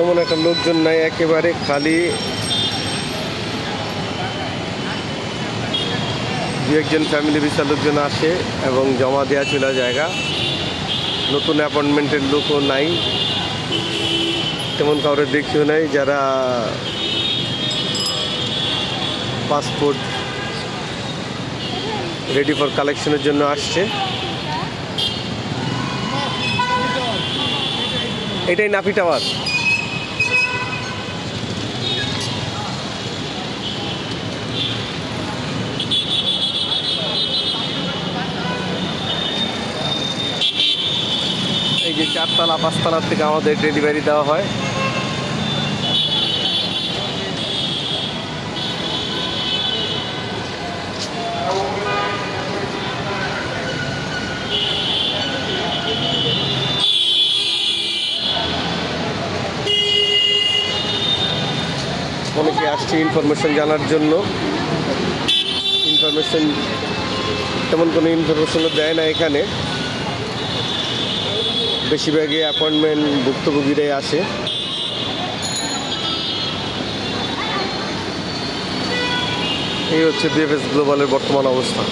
তেমন একটা লোকজন নাই, একেবারে খালি। দু একজন ফ্যামিলি ভিসার লোকজন আসে এবং জমা দেওয়া চলে জায়গা। নতুন অ্যাপয়েন্টমেন্টের লোকও নাই, তেমন কাউরে দেখিও নাই যারা পাসপোর্ট রেডি ফর কালেকশনের জন্য আসছে। এটাই নাফি টাওয়ার। এই যে 4 তলা 5 তলার থেকে আমাদের ডেলিভারি দেওয়া হয়। অনেকে আসছে ইনফরমেশন জানার জন্য। তেমন কোনো ইনফরমেশনও দেয় না এখানে, বেশিরভাগই অ্যাপয়েন্টমেন্ট ভুক্তভোগীরাই আসে। এই হচ্ছে বিএফএস গ্লোবালের বর্তমান অবস্থা।